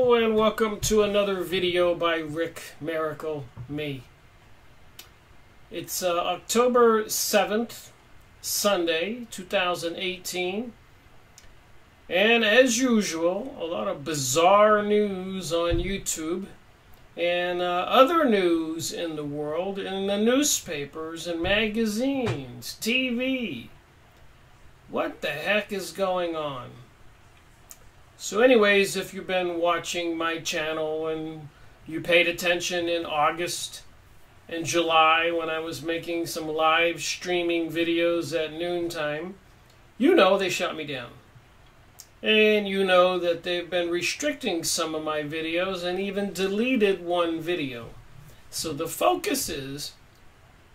Hello and welcome to another video by Rick Miracle Me. It's October 7th, Sunday, 2018. And as usual, a lot of bizarre news on YouTube and other news in the world, in the newspapers and magazines, TV. What the heck is going on? So anyways, if you've been watching my channel and you paid attention in August and July when I was making some live streaming videos at noontime, you know they shut me down. And you know that they've been restricting some of my videos and even deleted one video. So the focus is,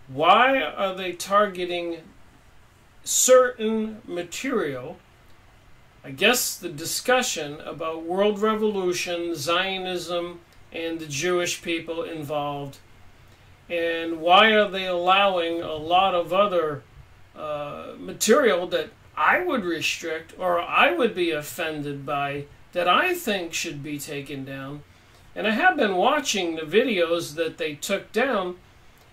why are they targeting certain material? I guess the discussion about world revolution, Zionism, and the Jewish people involved. And why are they allowing a lot of other material that I would restrict or I would be offended by, that I think should be taken down? And I have been watching the videos that they took down,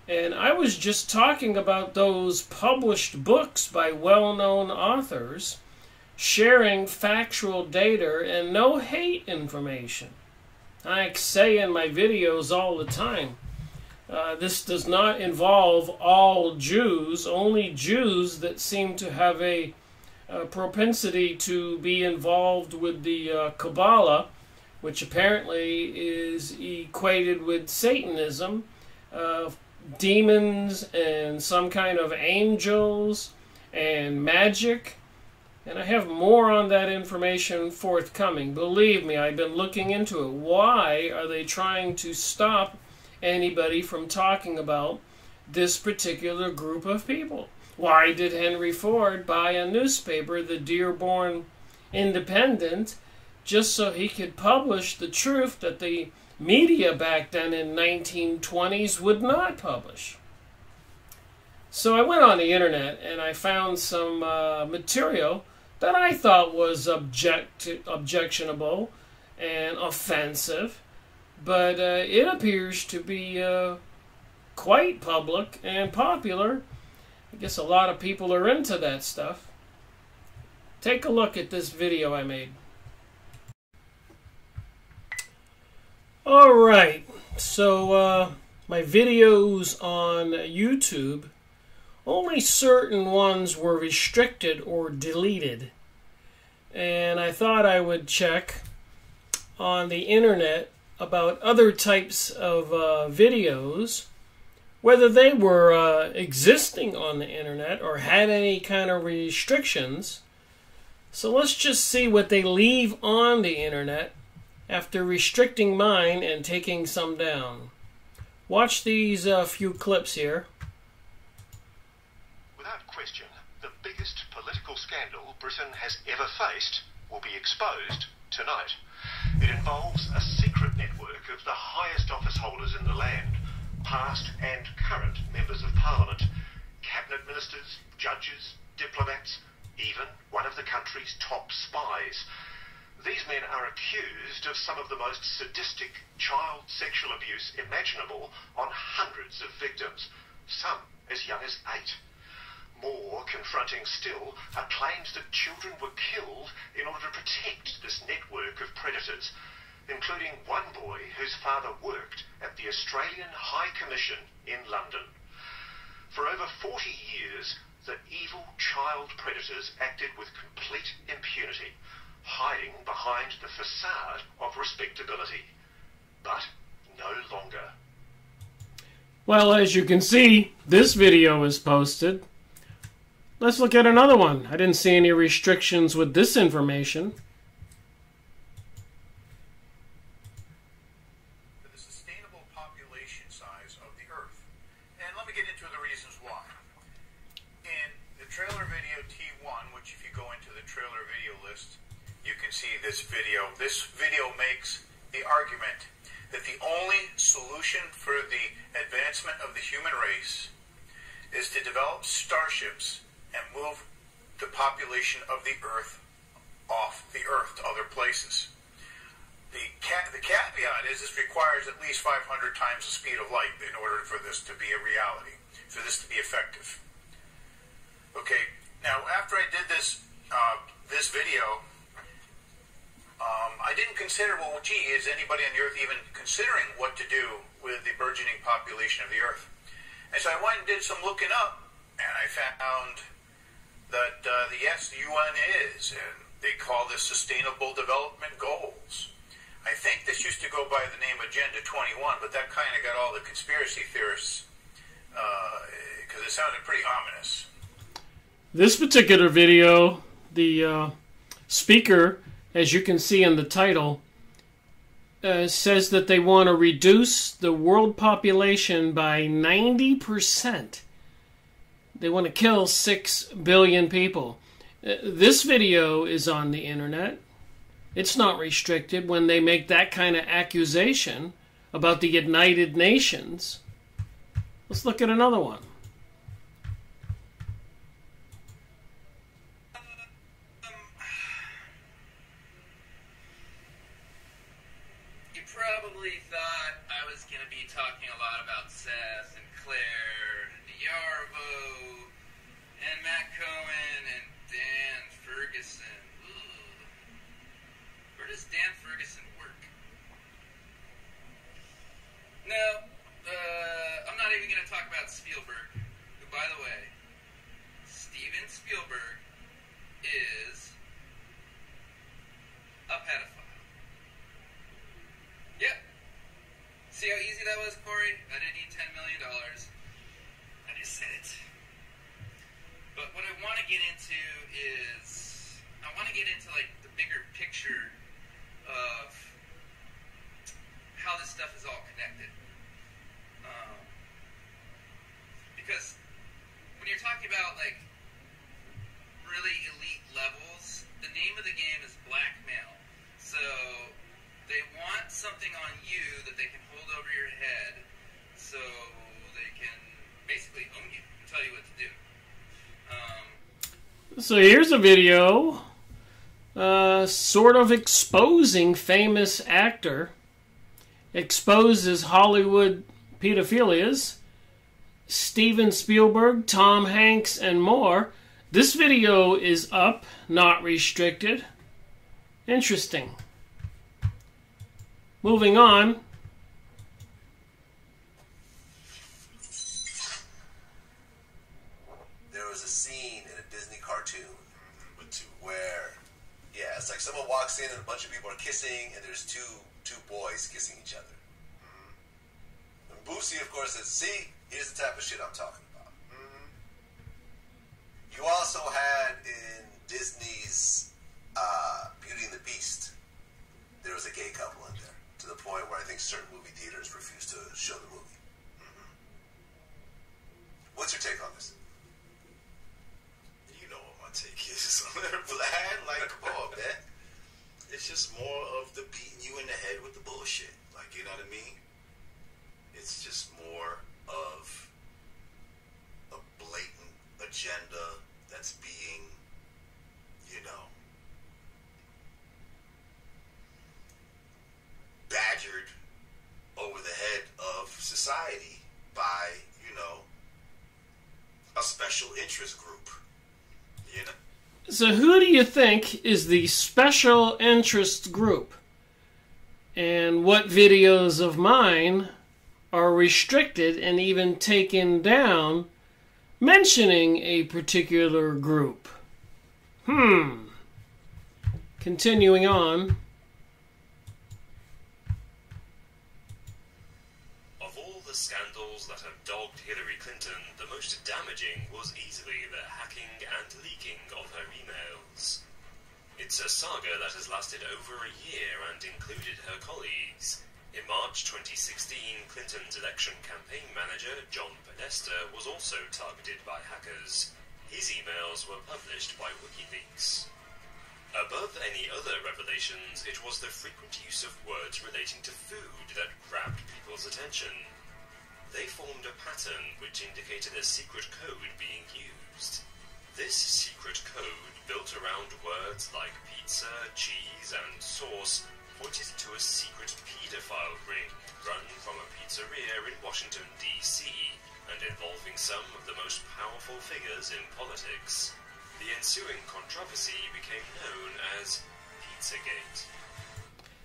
and I was just talking about those published books by well-known authors sharing factual data and no hate information. I say in my videos all the time, this does not involve all Jews, only Jews that seem to have a propensity to be involved with the Kabbalah, which apparently is equated with Satanism, demons and some kind of angels and magic. And I have more on that information forthcoming. Believe me, I've been looking into it. Why are they trying to stop anybody from talking about this particular group of people? Why did Henry Ford buy a newspaper, the Dearborn Independent, just so he could publish the truth that the media back then in 1920s would not publish? So I went on the internet and I found some material that I thought was objectionable and offensive, but it appears to be quite public and popular. I guess a lot of people are into that stuff. Take a look at this video I made. Alright, so my videos on YouTube, only certain ones were restricted or deleted. And I thought I would check on the internet about other types of videos, whether they were existing on the internet or had any kind of restrictions. So let's just see what they leave on the internet after restricting mine and taking some down. Watch these few clips here. Without question, the biggest political scandal Britain has ever faced will be exposed tonight. It involves a secret network of the highest office holders in the land, past and current members of Parliament, cabinet ministers, judges, diplomats, even one of the country's top spies. These men are accused of some of the most sadistic child sexual abuse imaginable on hundreds of victims, some as young as 8. More confronting still are claims that children were killed in order to protect this network of predators, including one boy whose father worked at the Australian High Commission in London. For over 40 years, the evil child predators acted with complete impunity, hiding behind the facade of respectability. But no longer. Well, as you can see, this video is posted. Let's look at another one. I didn't see any restrictions with this information. For the sustainable population size of the Earth. And let me get into the reasons why. In the trailer video T1, which if you go into the trailer video list, you can see this video. This video makes the argument that the only solution for the advancement of the human race is to develop starships and move the population of the Earth off the Earth to other places. The caveat is this requires at least 500 times the speed of light in order for this to be a reality, for this to be effective. Okay, now after I did this this video, I didn't consider, well, gee, is anybody on the Earth even considering what to do with the burgeoning population of the Earth? And so I went and did some looking up, and I found that yes, the UN is, and they call this Sustainable Development Goals. I think this used to go by the name Agenda 21, but that kind of got all the conspiracy theorists, because it sounded pretty ominous. This particular video, the speaker, as you can see in the title, says that they want to reduce the world population by 90%. They want to kill 6 billion people. This video is on the internet. It's not restricted when they make that kind of accusation about the United Nations. Let's look at another one. You probably thought I was going to be talking a lot about Seth and Claire and Yarvo and Matt Cohen and Dan Ferguson. Where does Dan Ferguson work? No, I'm not even going to talk about Spielberg, who, by the way, Steven Spielberg is a pedophile. Yep. See how easy that was, Corey? I didn't need $10 million. I just said it. But what I want to get into is, I want to get into, like, the bigger picture of how this stuff is all connected. Because when you're talking about, like, really elite levels, the name of the game is blackmail. So they want something on you that they can hold over your head so they can basically own you and tell you what to do. So here's a video sort of exposing famous actor, exposes Hollywood pedophilias, Steven Spielberg, Tom Hanks, and more. This video is up, not restricted. Interesting. Moving on. There was a scene in a Disney cartoon where, yeah, it's like someone walks in and a bunch of people are kissing, and there's two boys kissing each other. And Boosie, of course, says, "See, here's the type of shit I'm talking about." You also had in Disney's Beauty and the Beast, there was a gay couple in there, to the point where I think certain movie theaters refused to show the movie. What's your take on this? You know what my take is. Vlad, like, come on, man. It's just more of the beating you in the head with the bullshit. Like, you know what I mean? It's just more of a blatant agenda that's being, you know, badgered over the head of society by, you know, a special interest group, you know. So who do you think is the special interest group? And what videos of mine are restricted and even taken down mentioning a particular group? Continuing on. Of all the scandals that have dogged Hillary Clinton, the most damaging was easily the hacking and leaking of her emails. It's a saga that has lasted over a year and included her colleagues. In March 2016, Clinton's election campaign manager, John Podesta, was also targeted by hackers. His emails were published by WikiLeaks. Above any other revelations, it was the frequent use of words relating to food that grabbed people's attention. They formed a pattern which indicated a secret code being used. This secret code, built around words like pizza, cheese, and sauce, pointed to a secret paedophile ring run from a pizzeria in Washington, D.C., and involving some of the most powerful figures in politics. The ensuing controversy became known as Pizzagate.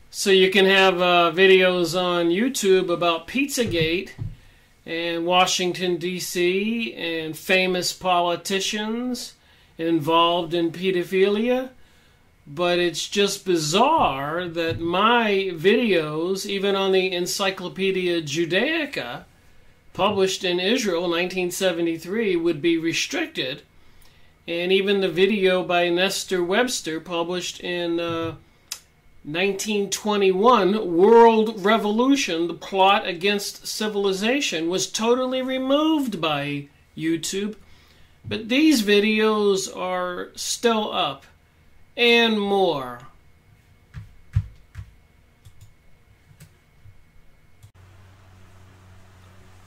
So you can have videos on YouTube about Pizzagate and Washington, D.C., and famous politicians involved in pedophilia. But it's just bizarre that my videos, even on the Encyclopedia Judaica, published in Israel in 1973, would be restricted. And even the video by Nestor Webster, published in 1921, World Revolution, the Plot Against Civilization, was totally removed by YouTube. But these videos are still up, and more.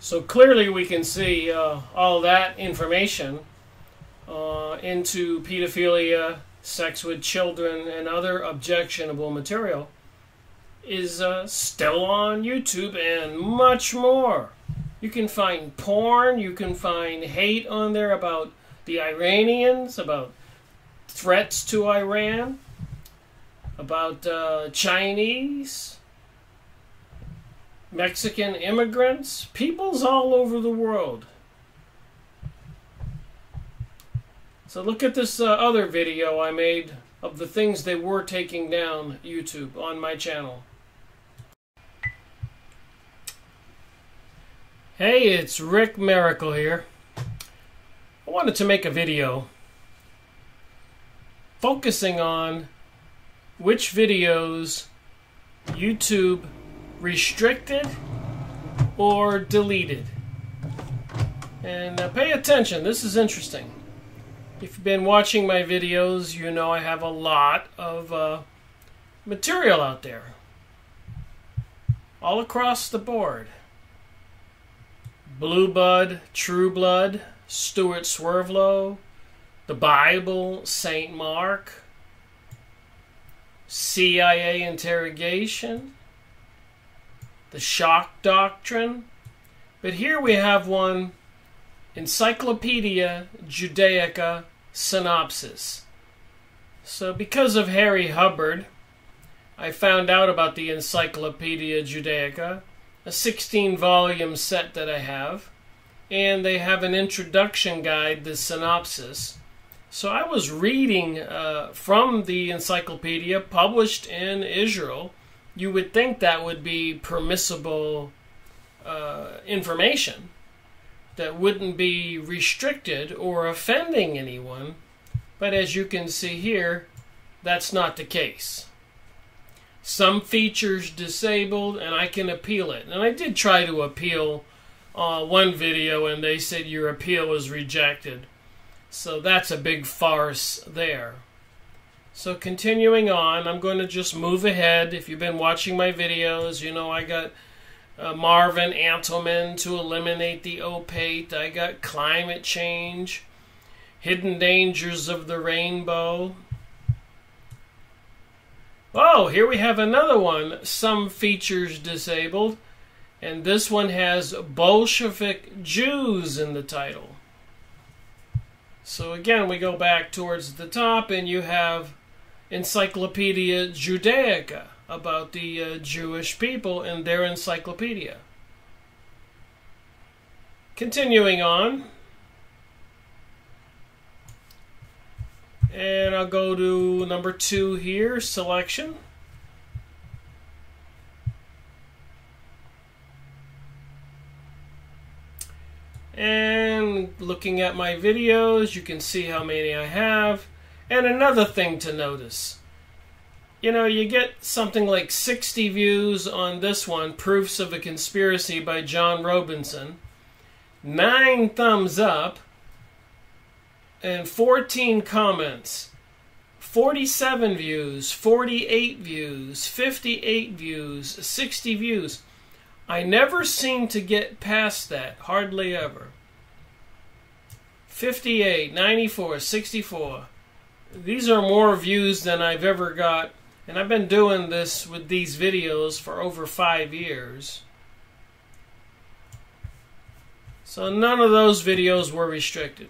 So clearly we can see all that information into pedophilia, sex with children, and other objectionable material is still on YouTube, and much more. You can find porn, you can find hate on there about the Iranians, about threats to Iran, about Chinese, Mexican immigrants, peoples all over the world. So look at this other video I made of the things they were taking down YouTube on my channel. Hey, it's Rick Miracle here. I wanted to make a video focusing on which videos YouTube restricted or deleted. And pay attention, this is interesting. If you've been watching my videos, you know I have a lot of material out there. All across the board. Blue Blood, True Blood, Stuart Swervelow, the Bible, St. Mark, CIA interrogation, the shock doctrine. But here we have one, Encyclopedia Judaica synopsis. So because of Harry Hubbard, I found out about the Encyclopedia Judaica, a 16-volume set that I have, and they have an introduction guide, the synopsis. So I was reading from the encyclopedia published in Israel. You would think that would be permissible information that wouldn't be restricted or offending anyone. But as you can see here, that's not the case. Some features disabled, and I can appeal it. And I did try to appeal one video, and they said your appeal was rejected. So that's a big farce there. So continuing on, I'm going to just move ahead. If you've been watching my videos, you know I got Marvin Antleman to eliminate the opate. I got climate change, hidden dangers of the rainbow. Oh, here we have another one, some features disabled. And this one has Bolshevik Jews in the title. So again, we go back towards the top, and you have Encyclopedia Judaica about the Jewish people and their encyclopedia. Continuing on, and I'll go to number 2 here, selection. And looking at my videos, you can see how many I have. And another thing to notice, you know, you get something like 60 views on this one, Proofs of a Conspiracy by John Robinson, 9 thumbs up, and 14 comments, 47 views, 48 views, 58 views, 60 views. I never seem to get past that, hardly ever. 58, 94, 64. These are more views than I've ever got And I've been doing this with these videos for over 5 years. So none of those videos were restricted.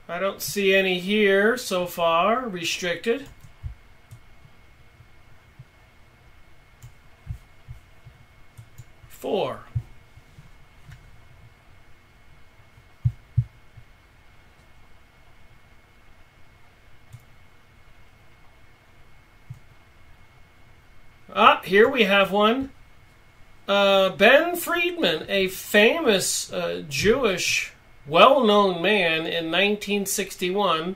I don't see any here so far restricted. Four. Here we have one. Ben Friedman, a famous Jewish well-known man in 1961,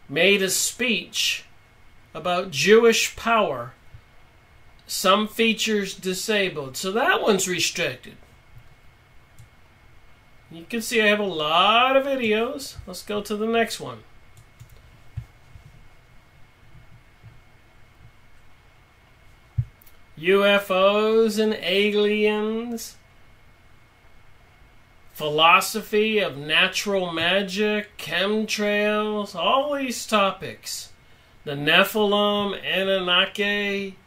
made a speech about Jewish power. Some features disabled. So that one's restricted. You can see I have a lot of videos. Let's go to the next one. UFOs and aliens. Philosophy of natural magic, chemtrails, all these topics. The Nephilim, Anunnaki.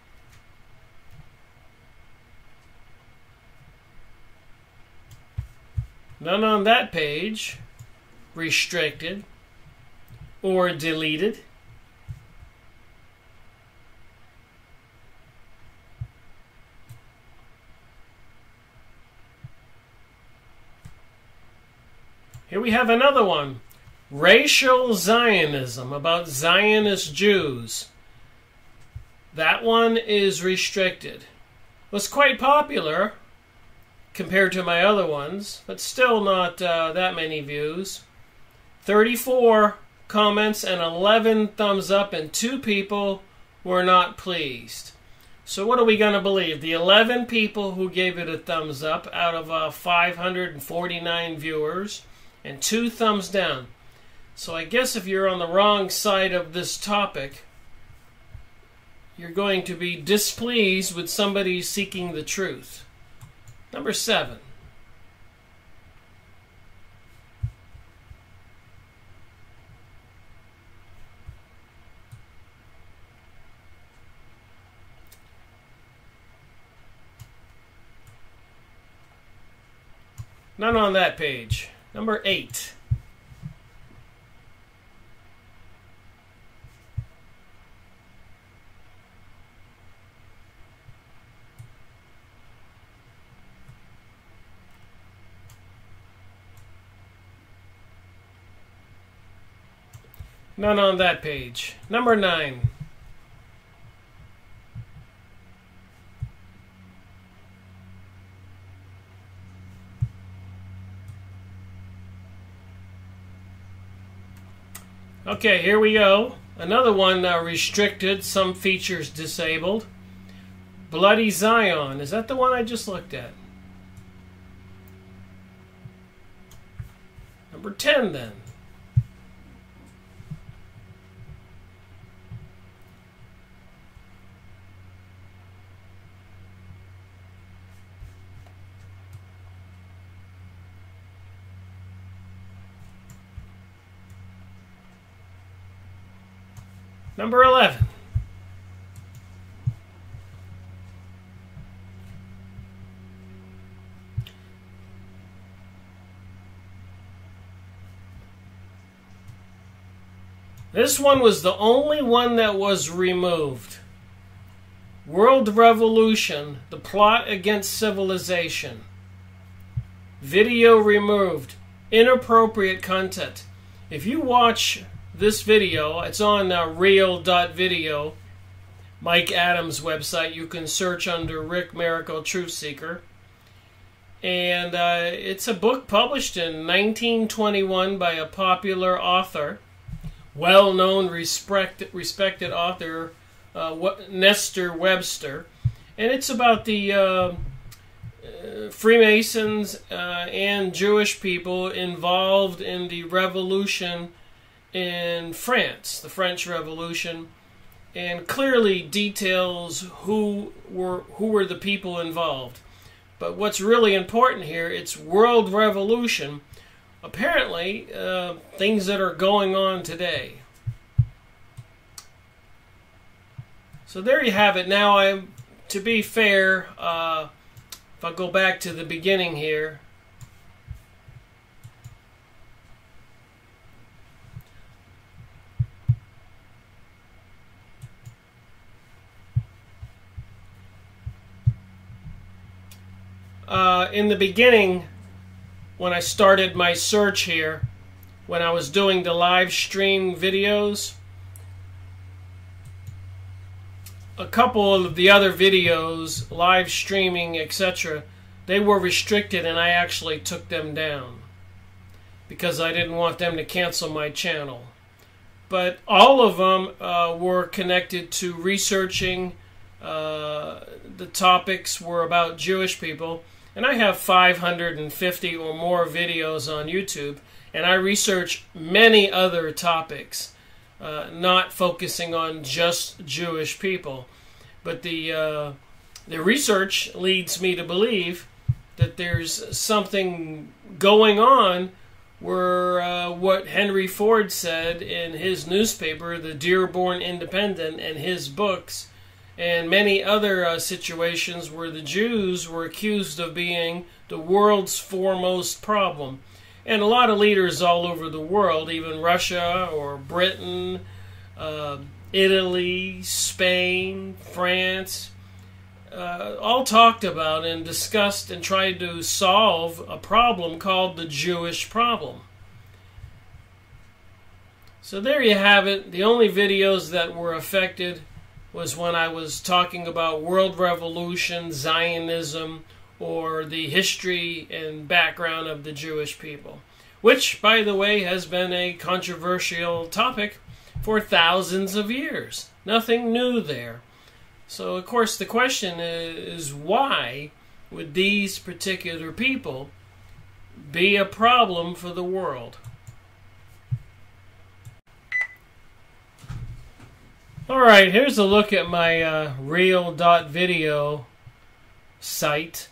None on that page. Restricted or deleted. Here we have another one. Racial Zionism, about Zionist Jews. That one is restricted. It was quite popular compared to my other ones, but still not that many views. 34 comments and 11 thumbs up, and 2 people were not pleased. So what are we going to believe? The 11 people who gave it a thumbs up out of 549 viewers, and 2 thumbs down. So I guess if you're on the wrong side of this topic, you're going to be displeased with somebody seeking the truth. Number 7. None on that page. Number 8. None on that page. Number 9. Okay, here we go. Another one restricted, some features disabled. Bloody Zion. Is that the one I just looked at? Number 10 then. Number 11. This one was the only one that was removed. World Revolution, the plot against civilization. Video removed. Inappropriate content. If you watch this video, it's on real.video, Mike Adams' website. You can search under Rick Miracle Truth Seeker. And it's a book published in 1921 by a popular author, well-known, respected author, Nestor Webster. And it's about the Freemasons and Jewish people involved in the revolution in France, the French Revolution, and clearly details who were the people involved. But what's really important here, it's world revolution. Apparently, things that are going on today. So there you have it. Now, to be fair, if I go back to the beginning here, in the beginning, when I started my search here, when I was doing the live stream videos, a couple of the other videos, live streaming, etc., they were restricted, and I actually took them down because I didn't want them to cancel my channel. But all of them were connected to researching. The topics were about Jewish people, and I have 550 or more videos on YouTube, and I research many other topics, not focusing on just Jewish people. But the research leads me to believe that there's something going on where what Henry Ford said in his newspaper, the Dearborn Independent, and his books, and many other situations where the Jews were accused of being the world's foremost problem. And a lot of leaders all over the world, even Russia or Britain, Italy, Spain, France, all talked about and discussed and tried to solve a problem called the Jewish problem. So there you have it. The only videos that were affected was when I was talking about world revolution, Zionism, or the history and background of the Jewish people, which, by the way, has been a controversial topic for thousands of years. Nothing new there. So, of course, the question is, why would these particular people be a problem for the world? Alright, here's a look at my real.video site.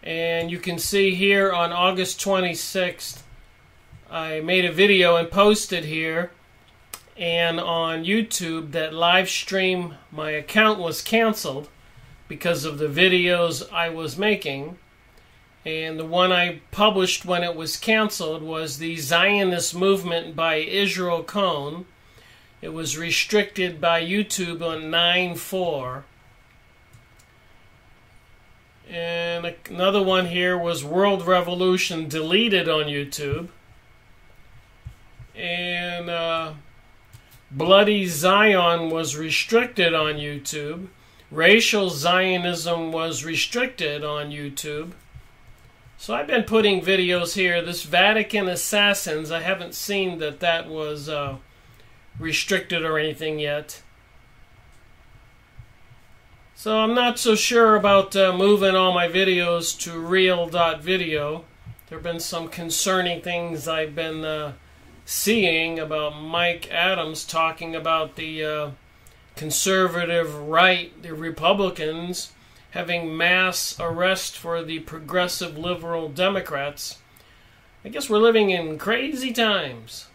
And you can see here on August 26th, I made a video and posted here. And on YouTube, that live stream, my account was canceled because of the videos I was making. And the one I published when it was canceled was the Zionist movement by Israel Cohn. It was restricted by YouTube on 9/4. And another one here was World Revolution, deleted on YouTube. And Bloody Zion was restricted on YouTube. Racial Zionism was restricted on YouTube. So I've been putting videos here. This Vatican Assassins, I haven't seen that was restricted or anything yet. So I'm not so sure about moving all my videos to real.video. There have been some concerning things I've been seeing about Mike Adams talking about the conservative right, the Republicans, having mass arrest for the progressive liberal Democrats. I guess we're living in crazy times.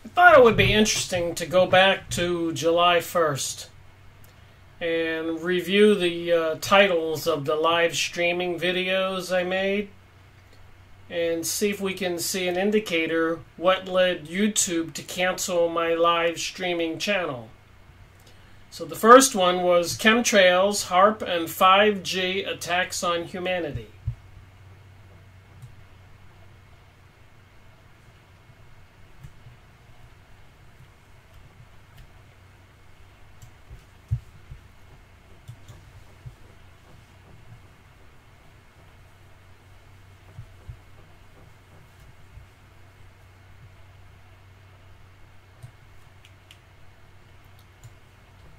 I thought it would be interesting to go back to July 1st and review the titles of the live streaming videos I made and see if we can see an indicator what led YouTube to cancel my live streaming channel. So the first one was Chemtrails, HARP, and 5G Attacks on Humanity.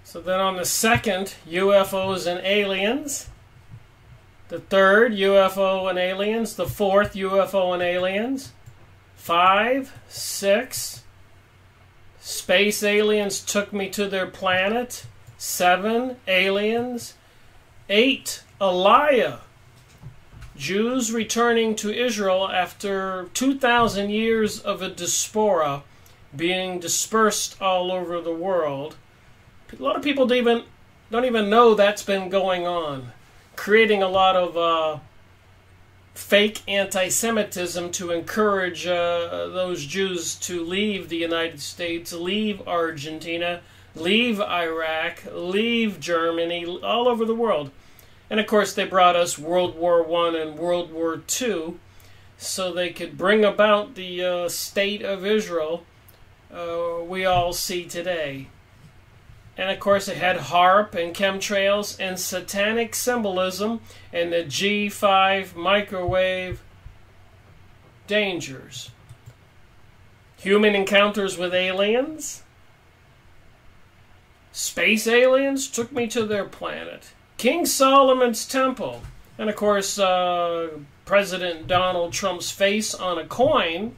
So then on the second, UFOs and aliens. The third, UFO and aliens. The fourth, UFO and aliens. 5, 6, space aliens took me to their planet. 7 aliens, 8 Aliyah, Jews returning to Israel after 2,000 years of a diaspora being dispersed all over the world. A lot of people don't even know that's been going on, creating a lot of fake anti-Semitism to encourage those Jews to leave the United States, leave Argentina, leave Iraq, leave Germany, all over the world. And of course they brought us World War I and World War II so they could bring about the state of Israel we all see today. And of course it had HARP and chemtrails and satanic symbolism and the G5 microwave dangers. Human encounters with aliens. Space aliens took me to their planet. King Solomon's Temple. And of course President Donald Trump's face on a coin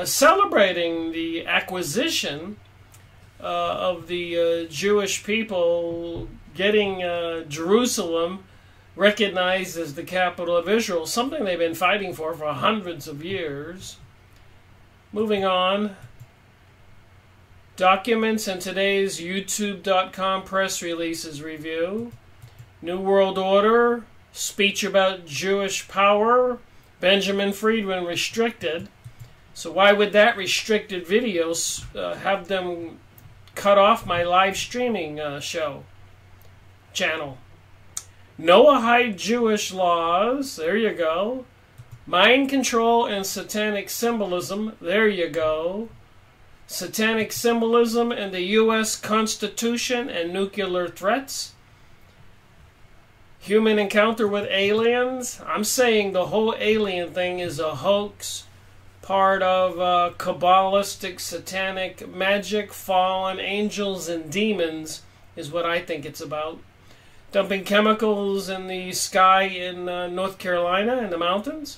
celebrating the acquisition of the Jewish people getting Jerusalem recognized as the capital of Israel, something they've been fighting for hundreds of years. Moving on. Documents in today's YouTube.com press releases review. New World Order, speech about Jewish power, Benjamin Friedman restricted. So why would that restricted video have them cut off my live streaming channel? Noahide Jewish laws, there you go. Mind control and satanic symbolism, there you go. Satanic symbolism and the U.S. Constitution and nuclear threats. Human encounter with aliens. I'm saying the whole alien thing is a hoax, part of Kabbalistic satanic magic, fallen angels and demons is what I think it's about. Dumping chemicals in the sky in North Carolina in the mountains.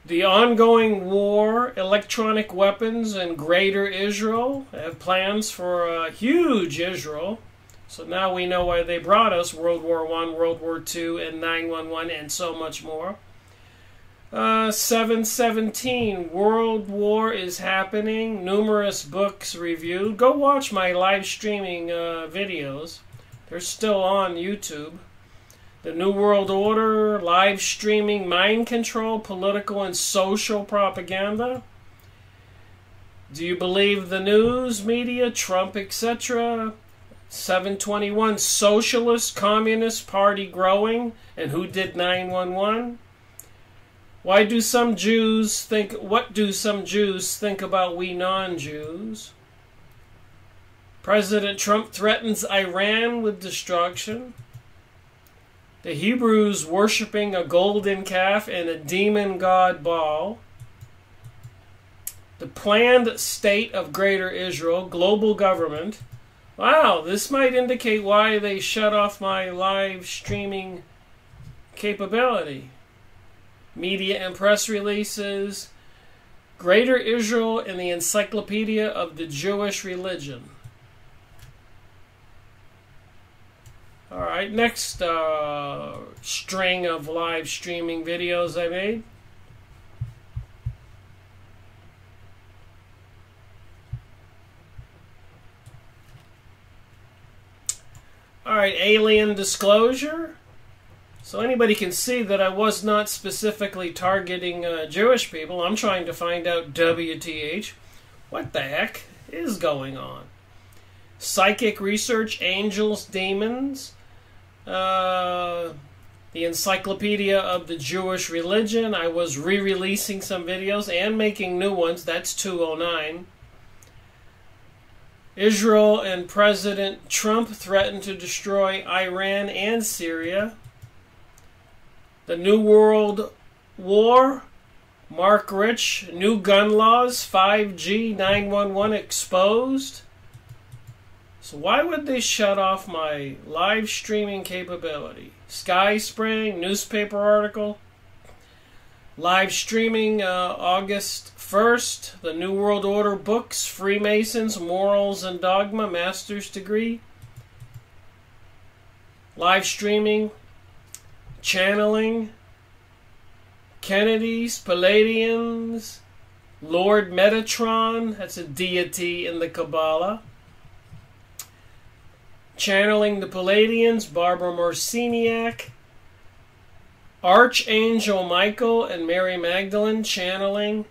The ongoing war, electronic weapons, and greater Israel. They have plans for a huge Israel. So now we know why they brought us World War I, World War II, and 9/11, and so much more. 7/17, World War is happening. Numerous books reviewed. Go watch my live streaming videos. They're still on YouTube. The New World Order, live streaming, mind control, political and social propaganda. Do you believe the news, media, Trump, etc.? 7/21, Socialist Communist Party growing, and who did 9/11? What do some Jews think about we non-Jews? President Trump threatens Iran with destruction. The Hebrews worshiping a golden calf and a demon god Baal. The planned state of Greater Israel, global government. Wow, this might indicate why they shut off my live streaming capability. Media and press releases. Greater Israel and the Encyclopedia of the Jewish Religion. Alright, next string of live streaming videos I made. Alright, alien disclosure. So anybody can see that I was not specifically targeting Jewish people. I'm trying to find out WTH. What the heck is going on? Psychic research, angels, demons. The Encyclopedia of the Jewish Religion. I was re-releasing some videos and making new ones. That's 209. Israel and President Trump threaten to destroy Iran and Syria. The New World War. Mark Rich. New gun laws. 5G 911 exposed. So why would they shut off my live streaming capability? Sky Spring, newspaper article. Live streaming August 1st, the New World Order books, Freemasons, Morals and Dogma, master's degree. Live streaming, channeling, Kennedys, Palladians, Lord Metatron, that's a deity in the Kabbalah. Channeling the Palladians, Barbara Marciniak. Archangel Michael and Mary Magdalene channeling.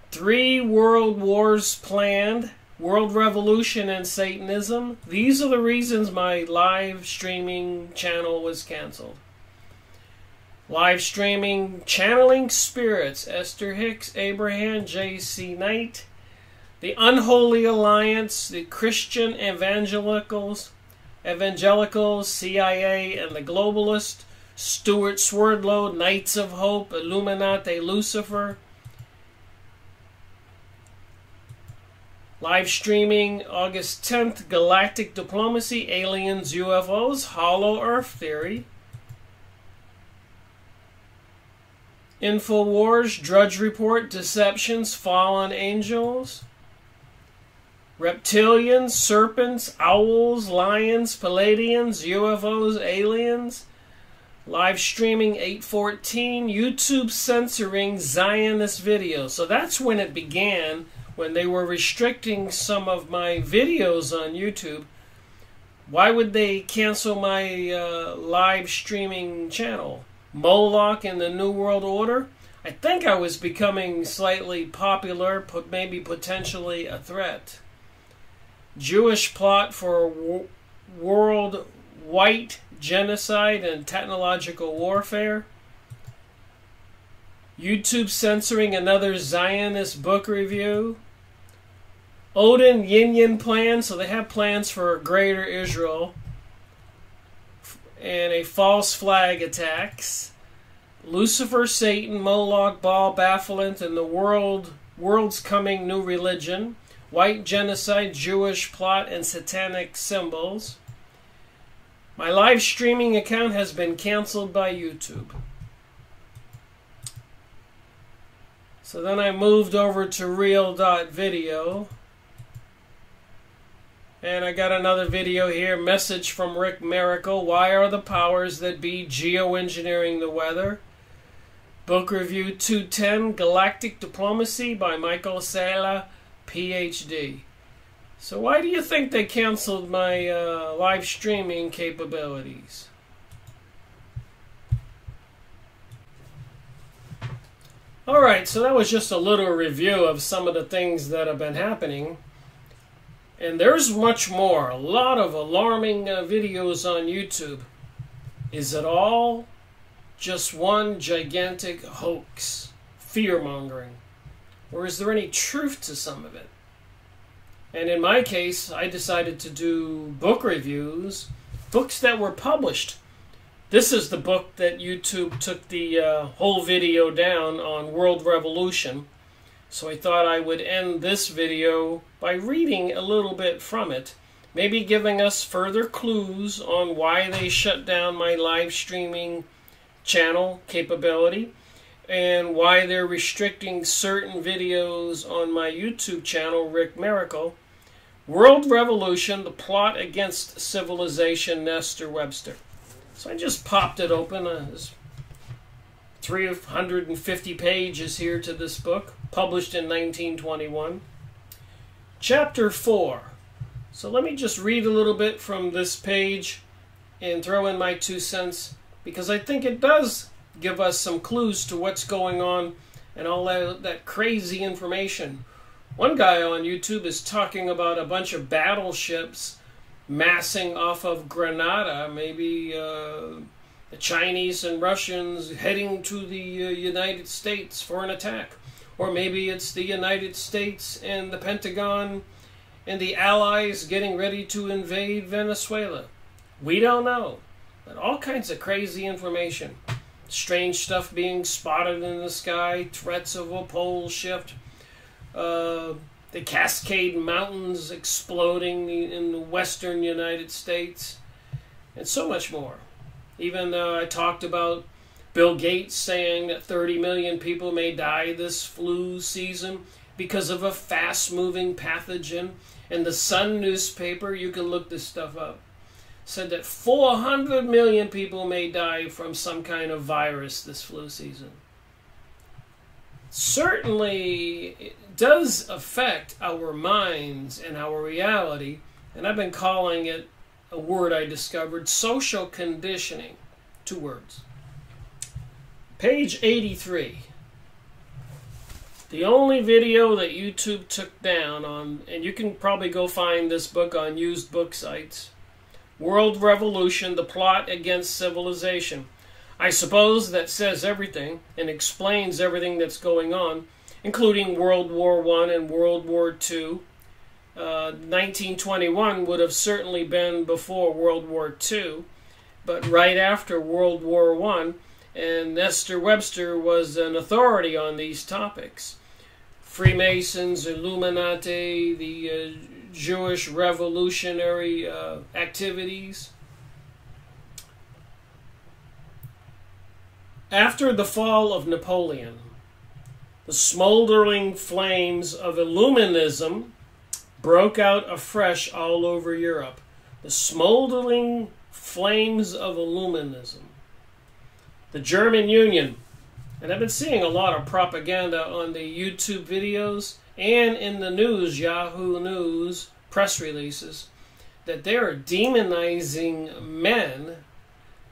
3 world wars planned. World Revolution and Satanism. These are the reasons my live streaming channel was canceled. Live streaming Channeling Spirits. Esther Hicks, Abraham, J.C. Knight. The Unholy Alliance. The Christian Evangelicals, CIA, and the Globalists. Stuart Swerdlow, Knights of Hope, Illuminati, Lucifer. Live streaming August 10th, Galactic Diplomacy, Aliens, UFOs, Hollow Earth Theory. InfoWars, Drudge Report, Deceptions, Fallen Angels. Reptilians, Serpents, Owls, Lions, Palladians, UFOs, Aliens. Live streaming 8/14, YouTube censoring Zionist videos. So that's when it began, when they were restricting some of my videos on YouTube. Why would they cancel my live streaming channel? Moloch and the New World Order? I think I was becoming slightly popular, maybe potentially a threat. Jewish plot for world white genocide and technological warfare. YouTube censoring another Zionist book review. Odin Yin plan, so they have plans for a greater Israel. And a false flag attacks. Lucifer, Satan, Moloch, Baal, Baphomet, and the world's coming new religion. White genocide, Jewish plot, and satanic symbols. My live streaming account has been canceled by YouTube. So then I moved over to Real.video. And I got another video here. Message from Rick Miracle. Why are the powers that be geoengineering the weather? Book review 210. Galactic Diplomacy by Michael Sala, PhD. So why do you think they canceled my live streaming capabilities? Alright, so that was just a little review of some of the things that have been happening. And there's much more. A lot of alarming videos on YouTube. Is it all just one gigantic hoax? Fear-mongering? Or is there any truth to some of it? And in my case, I decided to do book reviews, books that were published. This is the book that YouTube took the whole video down on, World Revolution. So I thought I would end this video by reading a little bit from it, maybe giving us further clues on why they shut down my live streaming channel capability, and why they're restricting certain videos on my YouTube channel, Rick Miracle. World Revolution, the plot against civilization, Nestor Webster. So I just popped it open. There's 350 pages here to this book, published in 1921. Chapter 4. So let me just read a little bit from this page and throw in my 2 cents, because I think it does give us some clues to what's going on and all that crazy information. One guy on YouTube is talking about a bunch of battleships massing off of Grenada, maybe the Chinese and Russians heading to the United States for an attack. Or maybe it's the United States and the Pentagon and the Allies getting ready to invade Venezuela. We don't know. But all kinds of crazy information. Strange stuff being spotted in the sky, threats of a pole shift, the Cascade Mountains exploding in the western United States, and so much more. Even I talked about Bill Gates saying that 30 million people may die this flu season because of a fast-moving pathogen. And the Sun newspaper, you can look this stuff up, said that 400 million people may die from some kind of virus this flu season. Certainly, it does affect our minds and our reality, and I've been calling it a word I discovered, social conditioning. 2 words. Page 83. The only video that YouTube took down on, and you can probably go find this book on used book sites, World Revolution, The Plot Against Civilization. I suppose that says everything and explains everything that's going on, including World War I and World War II. 1921 would have certainly been before World War II, but right after World War I, and Esther Webster was an authority on these topics. Freemasons, Illuminati, the Jewish revolutionary activities. After the fall of Napoleon, the smoldering flames of Illuminism broke out afresh all over Europe. The smoldering flames of Illuminism. The German Union, and I've been seeing a lot of propaganda on the YouTube videos and in the news, Yahoo News, press releases, that they are demonizing men,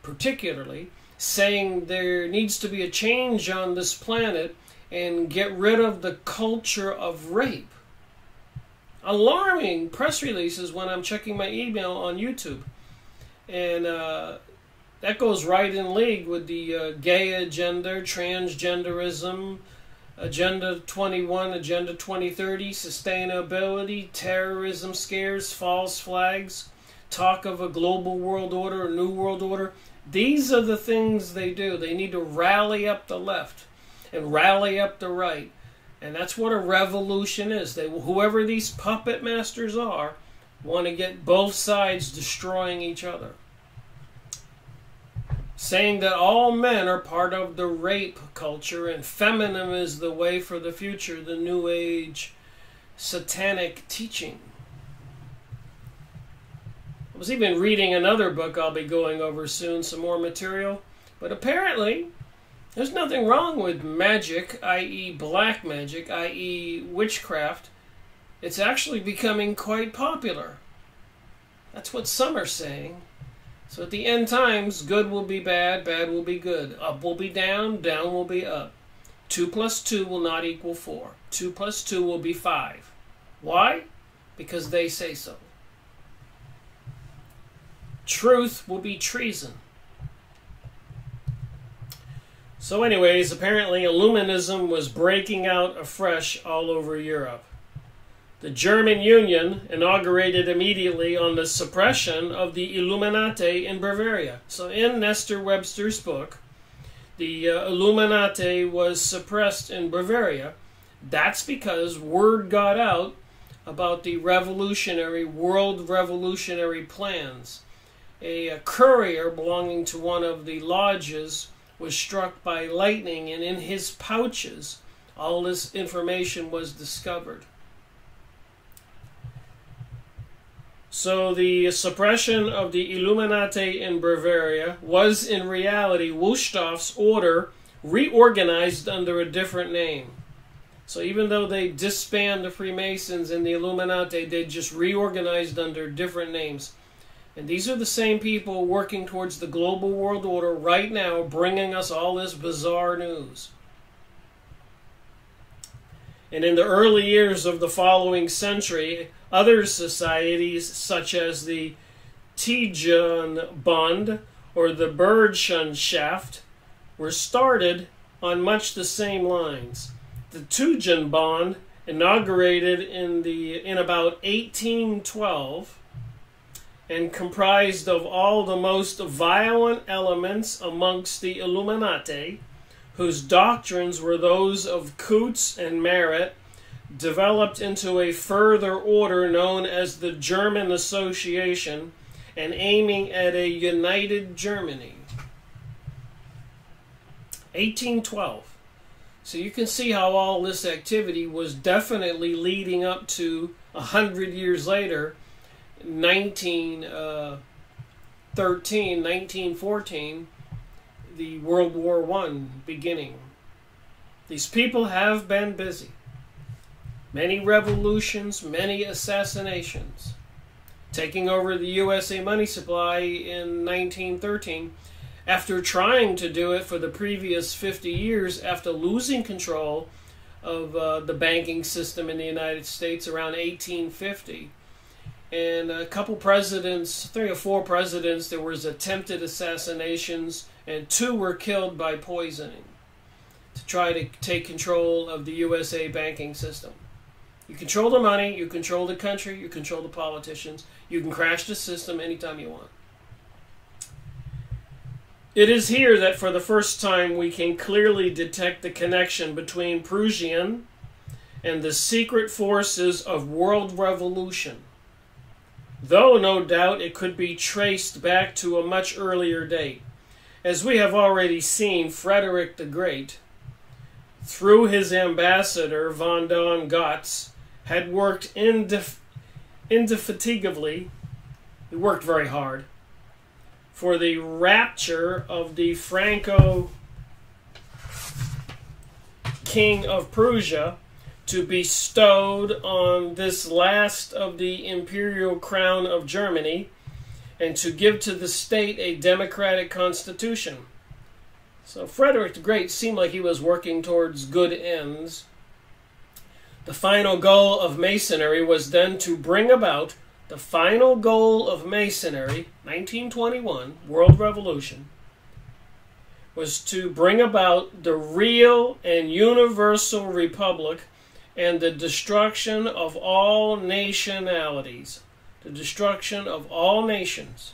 particularly, saying there needs to be a change on this planet and get rid of the culture of rape. Alarming press releases when I'm checking my email on YouTube. And that goes right in league with the gay agenda, transgenderism, Agenda 21, Agenda 2030, sustainability, terrorism scares, false flags, talk of a global world order, a new world order. These are the things they do. They need to rally up the left and rally up the right. And that's what a revolution is. Whoever these puppet masters are, want to get both sides destroying each other. Saying that all men are part of the rape culture and feminism is the way for the future, the New Age satanic teaching. I was even reading another book I'll be going over soon, some more material. But apparently, there's nothing wrong with magic, i.e. black magic, i.e. witchcraft. It's actually becoming quite popular. That's what some are saying. So at the end times, good will be bad, bad will be good. Up will be down, down will be up. 2 plus 2 will not equal 4. 2 plus 2 will be 5. Why? Because they say so. Truth will be treason. So anyways, apparently Illuminism was breaking out afresh all over Europe. The German Union inaugurated immediately on the suppression of the Illuminati in Bavaria. So in Esther Webster's book, the Illuminati was suppressed in Bavaria. That's because word got out about the world revolutionary plans. A courier belonging to one of the lodges was struck by lightning, and in his pouches, all this information was discovered. So the suppression of the Illuminati in Bavaria was in reality Wusthoff's order reorganized under a different name. So even though they disbanded the Freemasons and the Illuminati, they just reorganized under different names. And these are the same people working towards the global world order right now, bringing us all this bizarre news. And in the early years of the following century, other societies such as the Tijan or the Burschenschaft were started on much the same lines. The Tijan inaugurated in about 1812 and comprised of all the most violent elements amongst the Illuminati, whose doctrines were those of Coutts and Marat, developed into a further order known as the German Association and aiming at a united Germany. 1812. So you can see how all this activity was definitely leading up to 100 years later, 1914, the World War I beginning. These people have been busy. Many revolutions, many assassinations. Taking over the USA money supply in 1913, after trying to do it for the previous 50 years, after losing control of the banking system in the United States around 1850. And a couple presidents, 3 or 4 presidents, there was attempted assassinations, and 2 were killed by poisoning to try to take control of the USA banking system. You control the money, you control the country, you control the politicians, you can crash the system anytime you want. It is here that for the first time we can clearly detect the connection between Prussian and the secret forces of world revolution, though no doubt it could be traced back to a much earlier date. As we have already seen, Frederick the Great, through his ambassador von Don Gotz, had worked indefatigably, he worked very hard, for the rapture of the Franco King of Prussia to be bestowed on this last of the imperial crown of Germany, and to give to the state a democratic constitution. So Frederick the Great seemed like he was working towards good ends. The final goal of Masonry was then to bring about the final goal of Masonry, 1921, World Revolution, was to bring about the real and universal republic and the destruction of all nationalities, the destruction of all nations.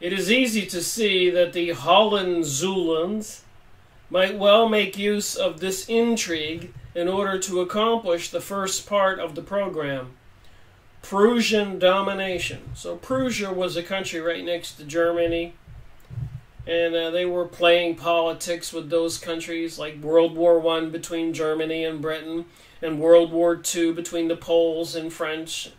It is easy to see that the Hohenzollerns might well make use of this intrigue in order to accomplish the first part of the program, Prussian domination. So Prussia was a country right next to Germany, and they were playing politics with those countries, like World War I between Germany and Britain, and World War II between the Poles and French,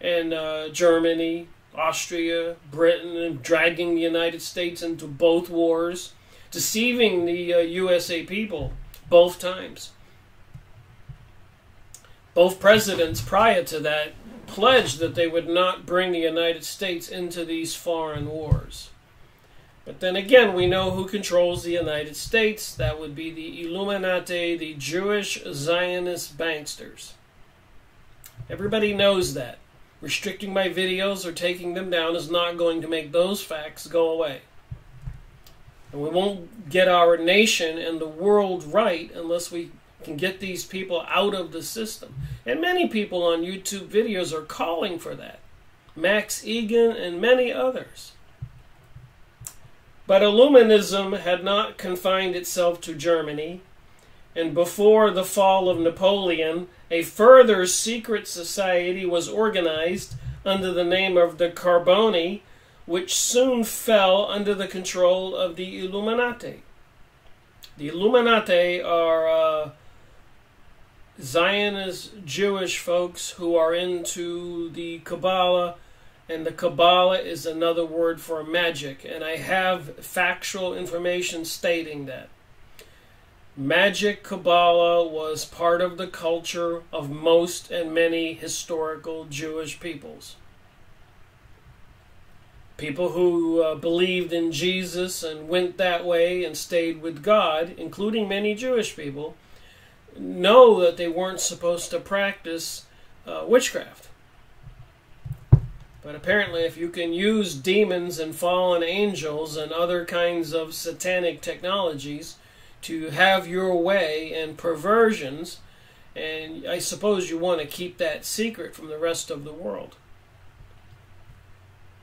and Germany, Austria, Britain, and dragging the United States into both wars, deceiving the USA people both times. Both presidents prior to that pledged that they would not bring the United States into these foreign wars. But then again, we know who controls the United States. That would be the Illuminati, the Jewish Zionist banksters. Everybody knows that. Restricting my videos or taking them down is not going to make those facts go away. And we won't get our nation and the world right unless we can get these people out of the system. And many people on YouTube videos are calling for that. Max Egan and many others. But Illuminism had not confined itself to Germany, and before the fall of Napoleon, a further secret society was organized under the name of the Carboni, which soon fell under the control of the Illuminati. The Illuminati are Zionist Jewish folks who are into the Kabbalah, and the Kabbalah is another word for magic, and I have factual information stating that. Magic Kabbalah was part of the culture of most and many historical Jewish peoples. People who believed in Jesus and went that way and stayed with God, including many Jewish people, know that they weren't supposed to practice witchcraft. But apparently if you can use demons and fallen angels and other kinds of satanic technologies to have your way and perversions, and I suppose you want to keep that secret from the rest of the world.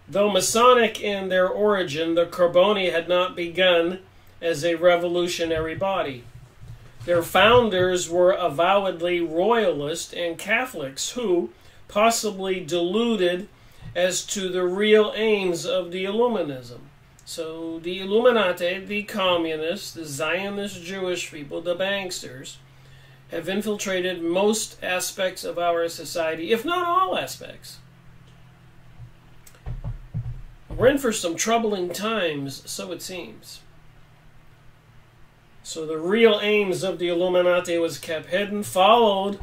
Though Masonic in their origin, the Carboni had not begun as a revolutionary body. Their founders were avowedly royalist and Catholics who, possibly deluded as to the real aims of the Illuminism, So the Illuminati, the communists, the Zionist Jewish people, the banksters, have infiltrated most aspects of our society, if not all aspects. We're in for some troubling times, so it seems. So the real aims of the Illuminati was kept hidden, followed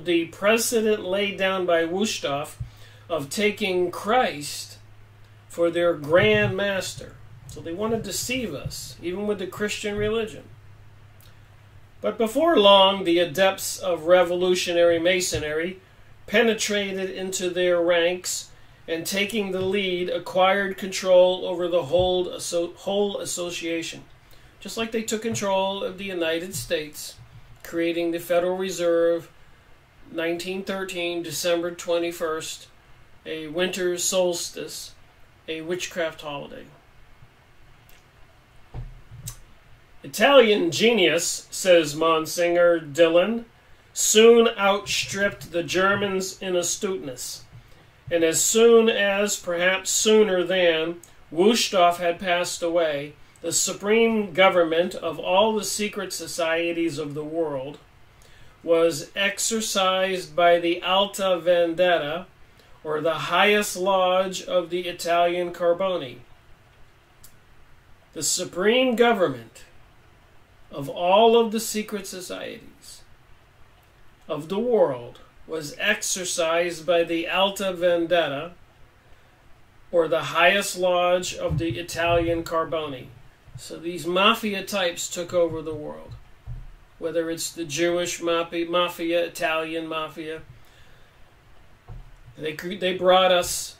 the precedent laid down by Wusthof of taking Christ for their grand master. So they want to deceive us, even with the Christian religion. But before long, the adepts of revolutionary masonry penetrated into their ranks and, taking the lead, acquired control over the whole association. Just like they took control of the United States, creating the Federal Reserve, 1913, December 21st, a winter solstice, a witchcraft holiday. Italian genius, says Monsignor Dillon, soon outstripped the Germans in astuteness. And as soon as, perhaps sooner than, Wusthof had passed away, the supreme government of all the secret societies of the world was exercised by the Alta Vendetta, or the highest lodge of the Italian Carboni. The supreme government of all of the secret societies of the world was exercised by the Alta Vendetta, or the highest lodge of the Italian Carboni. So these mafia types took over the world. Whether it's the Jewish mafia, Italian mafia, they brought us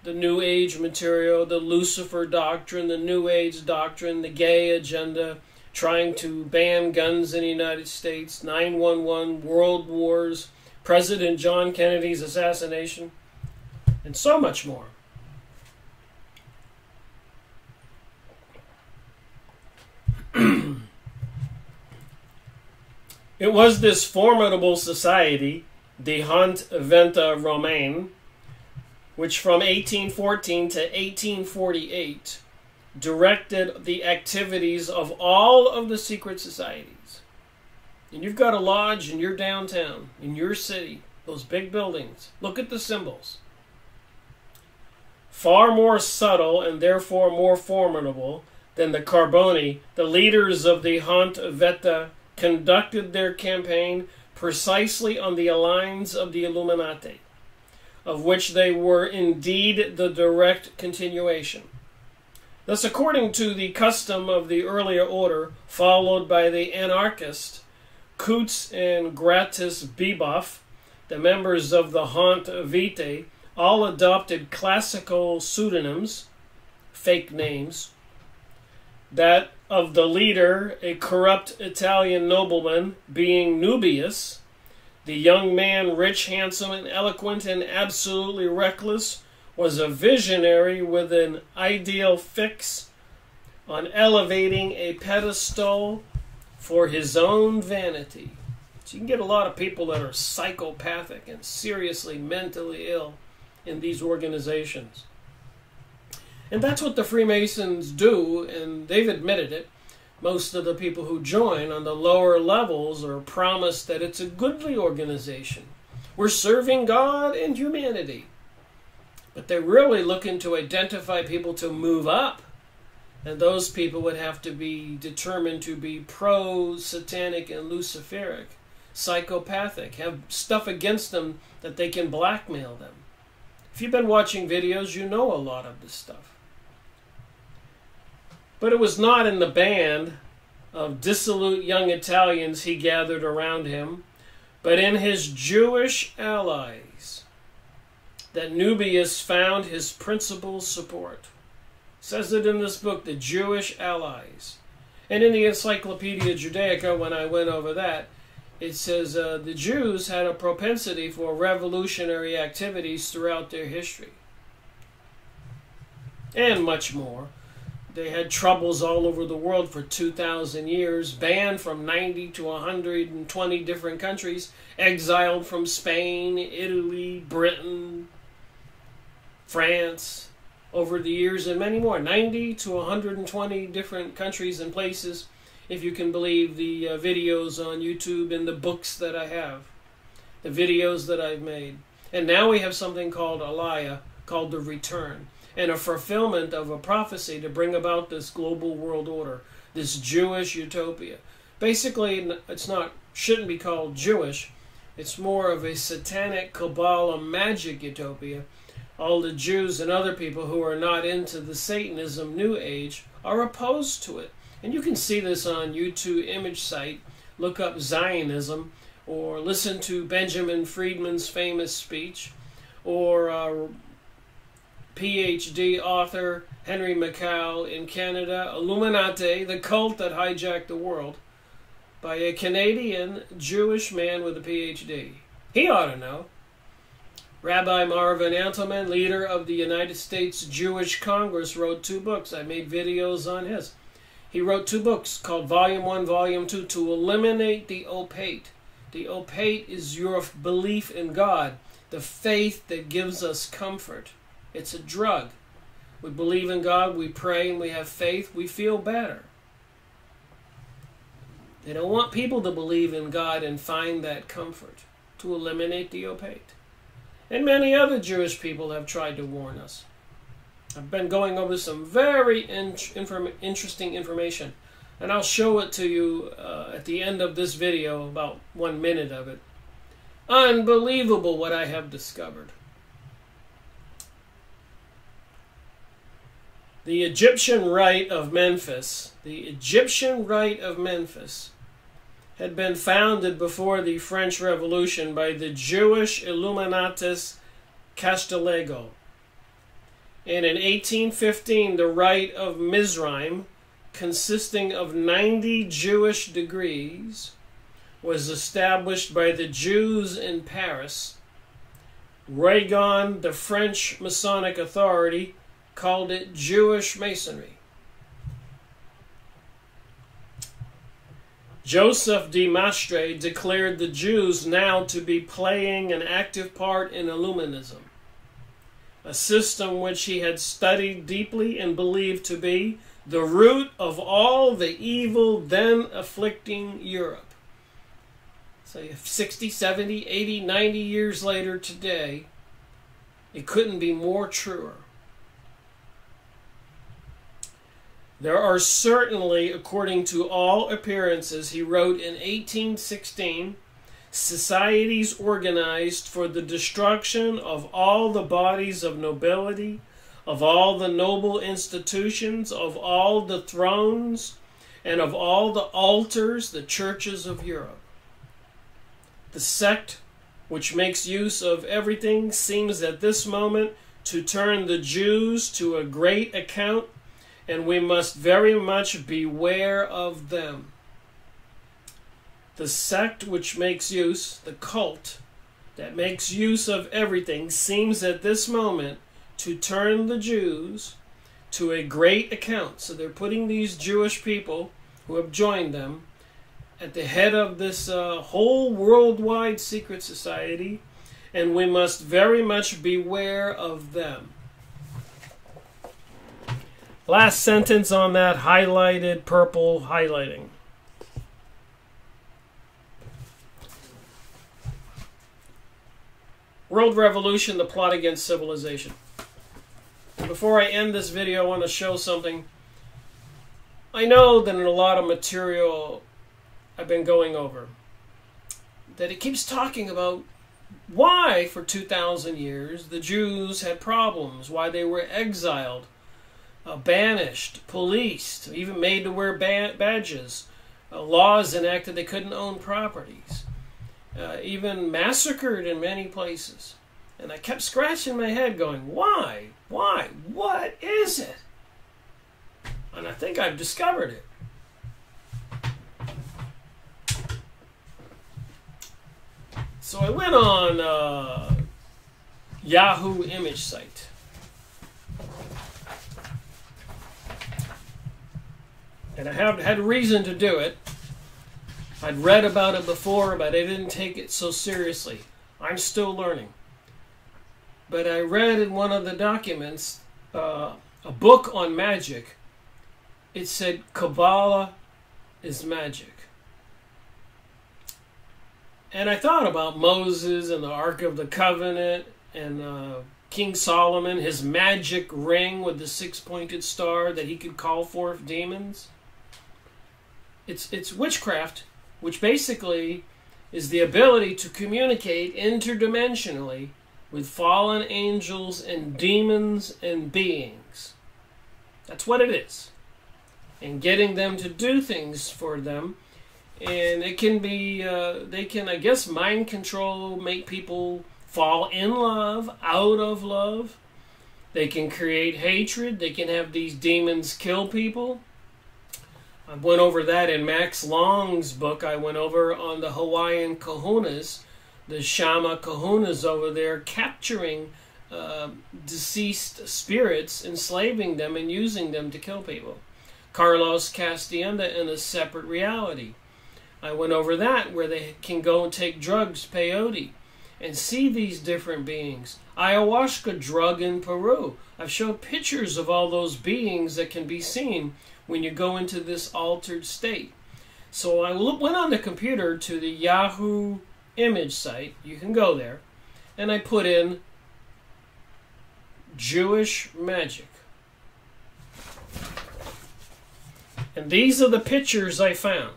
the New Age material, the Lucifer doctrine, the New Age doctrine, the gay agenda, trying to ban guns in the United States, 9/11, world wars, President John Kennedy's assassination, and so much more. It was this formidable society, the Hunt Venta Romaine, which from 1814 to 1848 directed the activities of all of the secret societies. And you've got a lodge in your downtown, in your city, those big buildings. Look at the symbols. Far more subtle and therefore more formidable than the Carboni, the leaders of the Hunt Vetta conducted their campaign precisely on the lines of the Illuminati, of which they were indeed the direct continuation. Thus, according to the custom of the earlier order, followed by the anarchist Coutts and Gratis Beboff, the members of the Hunt Vitae all adopted classical pseudonyms, fake names, that of the leader, a corrupt Italian nobleman, being Nubius, the young man, rich, handsome, and eloquent, and absolutely reckless, was a visionary with an ideal fix on elevating a pedestal for his own vanity. So you can get a lot of people that are psychopathic and seriously mentally ill in these organizations. And that's what the Freemasons do, and they've admitted it. Most of the people who join on the lower levels are promised that it's a goodly organization. We're serving God and humanity. But they're really looking to identify people to move up. And those people would have to be determined to be pro-satanic and luciferic, psychopathic, have stuff against them that they can blackmail them. If you've been watching videos, you know a lot of this stuff. But it was not in the band of dissolute young Italians he gathered around him, but in his Jewish allies that Nubius found his principal support. It says it in this book, The Jewish Allies. And in the Encyclopedia Judaica, when I went over that, it says the Jews had a propensity for revolutionary activities throughout their history. And much more. They had troubles all over the world for 2,000 years, banned from 90 to 120 different countries, exiled from Spain, Italy, Britain, France, over the years, and many more, 90 to 120 different countries and places, if you can believe the videos on YouTube and the books that I have, the videos that I've made. And now we have something called Aliyah, called the return, and a fulfillment of a prophecy to bring about this global world order, this Jewish utopia. Basically, shouldn't be called Jewish. It's more of a satanic Kabbalah magic utopia. All the Jews and other people who are not into the Satanism New Age are opposed to it. And you can see this on YouTube image site. Look up Zionism, or listen to Benjamin Friedman's famous speech, or PhD author Henry Mackal in Canada, Illuminati, the cult that hijacked the world, by a Canadian Jewish man with a PhD. He ought to know. Rabbi Marvin Antelman, leader of the United States Jewish Congress, wrote 2 books. I made videos on his. He wrote 2 books called Volume 1, Volume 2, to eliminate the opate. The opate is your belief in God, the faith that gives us comfort. It's a drug. We believe in God, we pray, and we have faith, we feel better. They don't want people to believe in God and find that comfort, to eliminate the opate. And many other Jewish people have tried to warn us. I've been going over some very interesting information, and I'll show it to you at the end of this video, about 1 minute of it. Unbelievable what I have discovered. The Egyptian Rite of Memphis, had been founded before the French Revolution by the Jewish Illuminatus Castiglio. And in 1815, the Rite of Mizraim, consisting of 90 Jewish degrees, was established by the Jews in Paris. Reagan, the French Masonic authority, called it Jewish Masonry. Joseph de Maistre declared the Jews now to be playing an active part in Illuminism, a system which he had studied deeply and believed to be the root of all the evil then afflicting Europe. So 60, 70, 80, 90 years later today, it couldn't be more truer. There are certainly, according to all appearances, he wrote in 1816, societies organized for the destruction of all the bodies of nobility, of all the noble institutions, of all the thrones, and of all the altars, the churches of Europe. The sect which makes use of everything seems at this moment to turn the Jews to a great account, and we must very much beware of them. The sect which makes use, the cult that makes use of everything, seems at this moment to turn the Jews to a great account. So they're putting these Jewish people who have joined them at the head of this whole worldwide secret society, and we must very much beware of them. Last sentence on that highlighted purple highlighting. World Revolution, the plot against civilization. And before I end this video, I want to show something. I know that in a lot of material I've been going over, that it keeps talking about why for 2,000 years the Jews had problems, why they were exiled, banished, policed, even made to wear badges, laws enacted they couldn't own properties, even massacred in many places. And I kept scratching my head going, why? Why? What is it? And I think I've discovered it. So I went on Yahoo image site. And I had reason to do it. I'd read about it before, but I didn't take it so seriously. I'm still learning. But I read in one of the documents a book on magic, it said Kabbalah is magic. And I thought about Moses and the Ark of the Covenant and King Solomon, his magic ring with the six-pointed star that he could call forth demons. It's witchcraft, which basically is the ability to communicate interdimensionally with fallen angels and demons and beings. That's what it is. And getting them to do things for them. And it can be, they can, I guess, mind control, make people fall in love, out of love. They can create hatred. They can have these demons kill people. I went over that in Max Long's book. I went over on the Hawaiian kahunas, the Shama kahunas over there, capturing deceased spirits, enslaving them, and using them to kill people. Carlos Castienda in A Separate Reality. I went over that, where they can go and take drugs, peyote, and see these different beings. Ayahuasca drug in Peru. I've showed pictures of all those beings that can be seen when you go into this altered state. So I went on the computer to the Yahoo image site. You can go there. And I put in Jewish magic. And these are the pictures I found.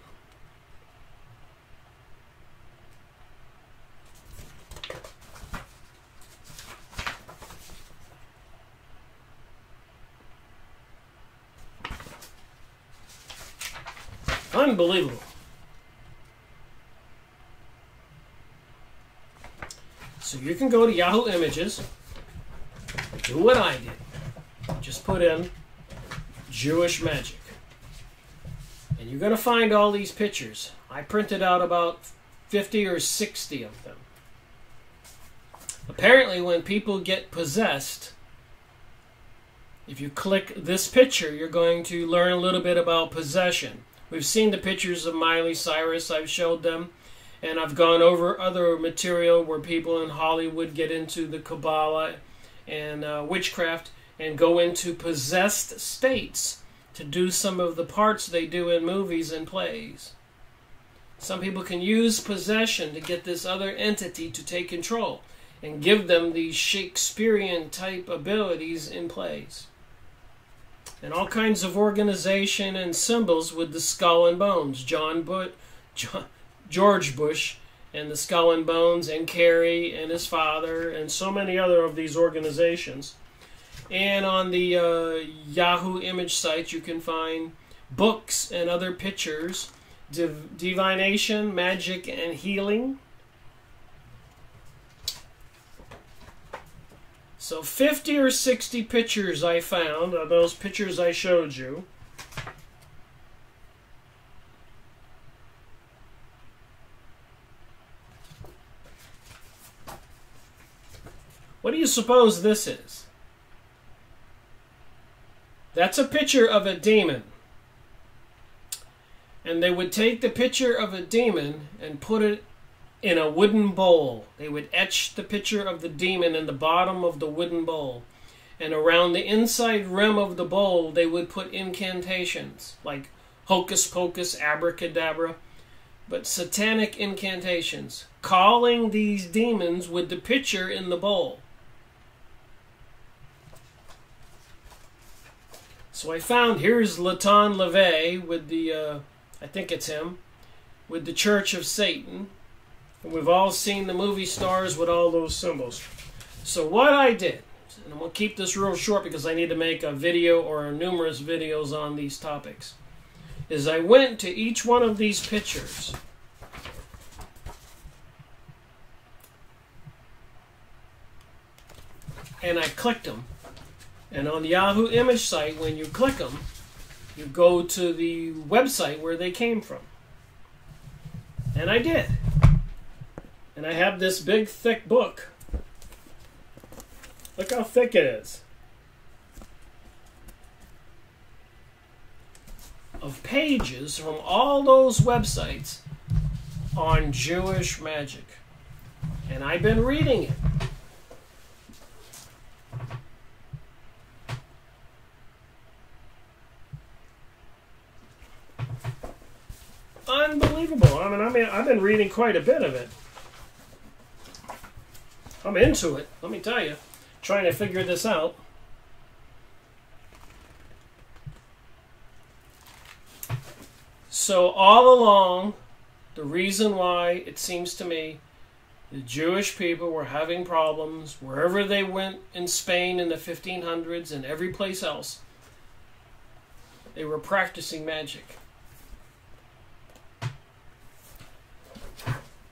Unbelievable. So you can go to Yahoo Images, do what I did. Just put in Jewish magic. And you're going to find all these pictures. I printed out about 50 or 60 of them. Apparently, when people get possessed, if you click this picture, you're going to learn a little bit about possession. We've seen the pictures of Miley Cyrus. I've showed them. And I've gone over other material where people in Hollywood get into the Kabbalah and witchcraft and go into possessed states to do some of the parts they do in movies and plays. Some people can use possession to get this other entity to take control and give them these Shakespearean type abilities in plays. And all kinds of organization and symbols with the skull and bones. George Bush and the Skull and Bones, and Kerry and his father, and so many other of these organizations. And on the Yahoo image site, you can find books and other pictures, divination, magic, and healing. So 50 or 60 pictures I found of those pictures I showed you. What do you suppose this is? That's a picture of a demon. And they would take the picture of a demon and put it in a wooden bowl. They would etch the picture of the demon in the bottom of the wooden bowl. And around the inside rim of the bowl, they would put incantations, like hocus pocus, abracadabra, but satanic incantations, calling these demons with the picture in the bowl. So I found, here's Latan LaVey with the, I think it's him, with the Church of Satan. And we've all seen the movie stars with all those symbols. So what I did, and I'm going to keep this real short because I need to make a video or numerous videos on these topics, is I went to each one of these pictures and I clicked them. And on the Yahoo image site, when you click them, you go to the website where they came from. And I did. And I have this big, thick book. Look how thick it is. Of pages from all those websites on Jewish magic. And I've been reading it. unbelievable. I mean, I've been reading quite a bit of it. I'm into it, let me tell you. Trying to figure this out. So all along, the reason why it seems to me the Jewish people were having problems wherever they went in Spain in the 1500s and every place else, they were practicing magic.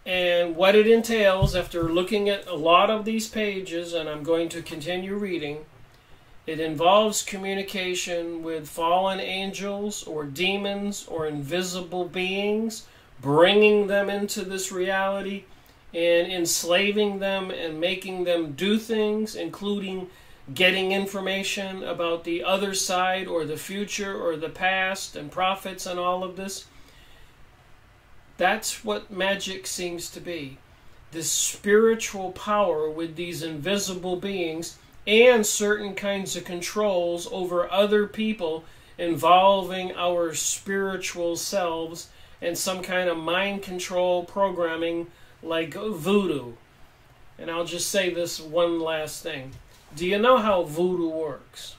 And what it entails, after looking at a lot of these pages, and I'm going to continue reading, it involves communication with fallen angels or demons or invisible beings, bringing them into this reality and enslaving them and making them do things, including getting information about the other side or the future or the past and prophets and all of this. That's what magic seems to be. This spiritual power with these invisible beings and certain kinds of controls over other people involving our spiritual selves and some kind of mind control programming like voodoo. And I'll just say this one last thing. Do you know how voodoo works?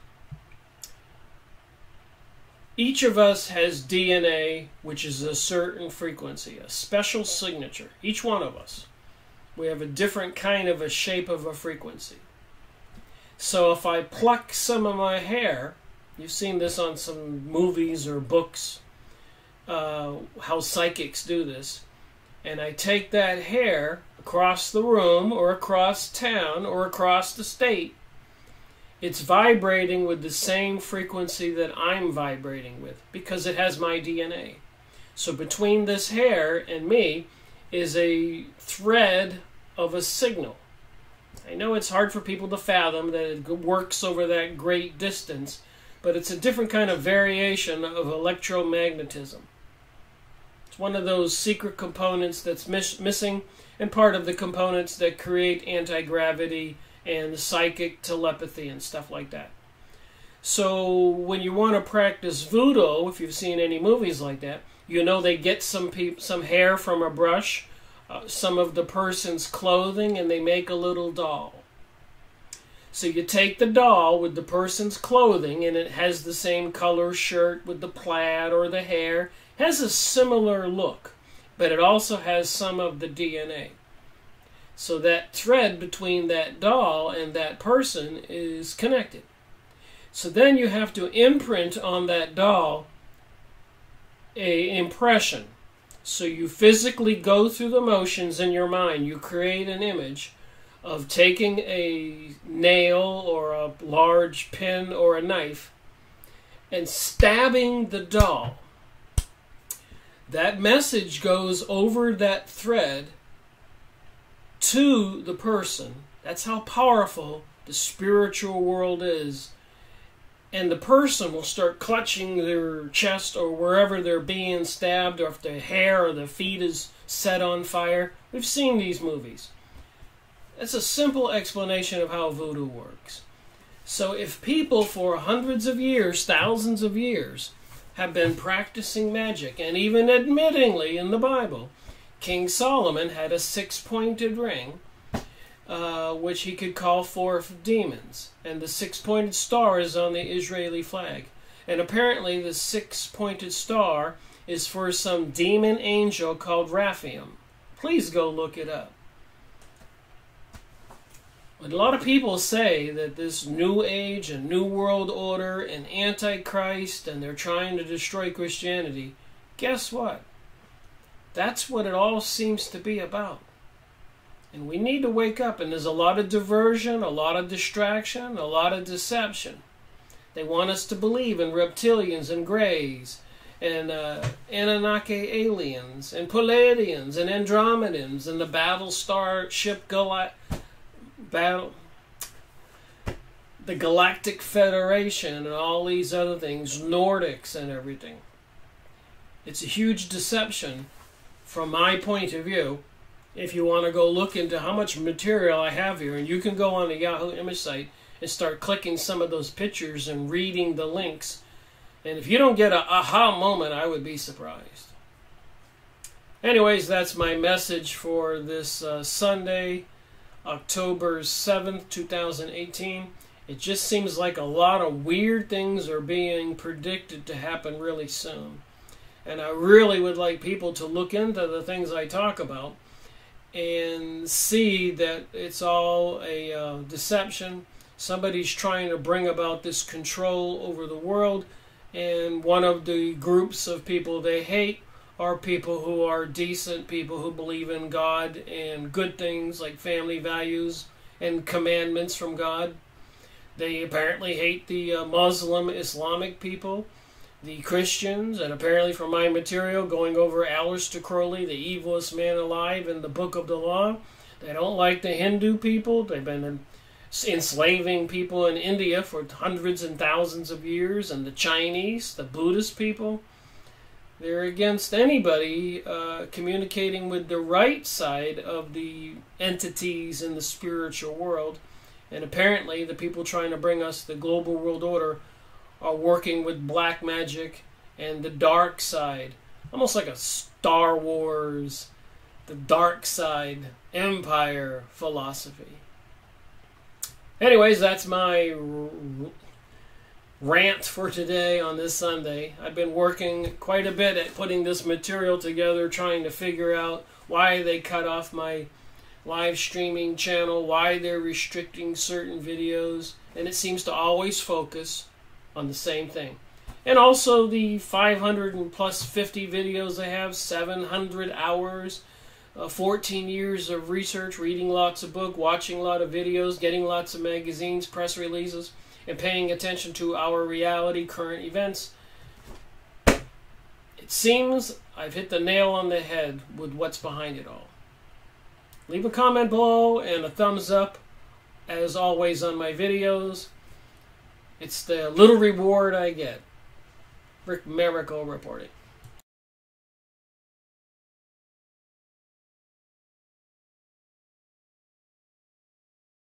Each of us has DNA, which is a certain frequency, a special signature. Each one of us. We have a different kind of a shape of a frequency. So if I pluck some of my hair, you've seen this on some movies or books, how psychics do this, and I take that hair across the room or across town or across the state, it's vibrating with the same frequency that I'm vibrating with because it has my DNA. So between this hair and me is a thread of a signal. I know it's hard for people to fathom that it works over that great distance, but it's a different kind of variation of electromagnetism. It's one of those secret components that's missing and part of the components that create anti-gravity and psychic telepathy and stuff like that. So when you want to practice voodoo, if you've seen any movies like that, you know they get some hair from a brush, some of the person's clothing, and they make a little doll. So you take the doll with the person's clothing, and it has the same color shirt with the plaid or the hair. It has a similar look, but it also has some of the DNA. So that thread between that doll and that person is connected. So then you have to imprint on that doll an impression. So you physically go through the motions in your mind. You create an image of taking a nail or a large pin or a knife and stabbing the doll. That message goes over that thread to the person. That's how powerful the spiritual world is. And the person will start clutching their chest or wherever they're being stabbed, or if their hair or their feet is set on fire. We've seen these movies. That's a simple explanation of how voodoo works. So if people for hundreds of years, thousands of years, have been practicing magic, and even admittingly in the Bible, King Solomon had a six-pointed ring, which he could call forth demons. And the six-pointed star is on the Israeli flag. And apparently the six-pointed star is for some demon angel called Raphael. Please go look it up. But a lot of people say that this New Age and New World Order and Antichrist, and they're trying to destroy Christianity. Guess what? That's what it all seems to be about. And we need to wake up, and there's a lot of diversion, a lot of distraction, a lot of deception. They want us to believe in reptilians and greys, and Anunnaki aliens, and Palladians, and Andromedans, and the battle star ship the Galactic Federation, and all these other things, Nordics and everything. It's a huge deception from my point of view. If you want to go look into how much material I have here, and you can go on the Yahoo image site and start clicking some of those pictures and reading the links. And if you don't get an aha moment, I would be surprised. Anyways, that's my message for this Sunday, October 7th, 2018. It just seems like a lot of weird things are being predicted to happen really soon. And I really would like people to look into the things I talk about and see that it's all a deception. Somebody's trying to bring about this control over the world, and one of the groups of people they hate are people who are decent, people who believe in God and good things like family values and commandments from God. They apparently hate the Muslim Islamic people, the Christians, and apparently from my material going over Aleister Crowley, the evilest man alive in the Book of the Law. They don't like the Hindu people. They've been enslaving people in India for hundreds and thousands of years, and the Chinese, the Buddhist people. They're against anybody communicating with the right side of the entities in the spiritual world. And apparently the people trying to bring us the global world order are working with black magic and the dark side. Almost like a Star Wars, the dark side empire philosophy. Anyways, that's my rant for today on this Sunday. I've been working quite a bit at putting this material together, trying to figure out why they cut off my live streaming channel, why they're restricting certain videos, and it seems to always focus on the same thing. And also the 500 and plus 50 videos I have, 700 hours, 14 years of research, reading lots of books, watching a lot of videos, getting lots of magazines, press releases, and paying attention to our reality, current events. It seems I've hit the nail on the head with what's behind it all. Leave a comment below and a thumbs up, as always, on my videos. It's the little reward I get. Rick Miracle reporting.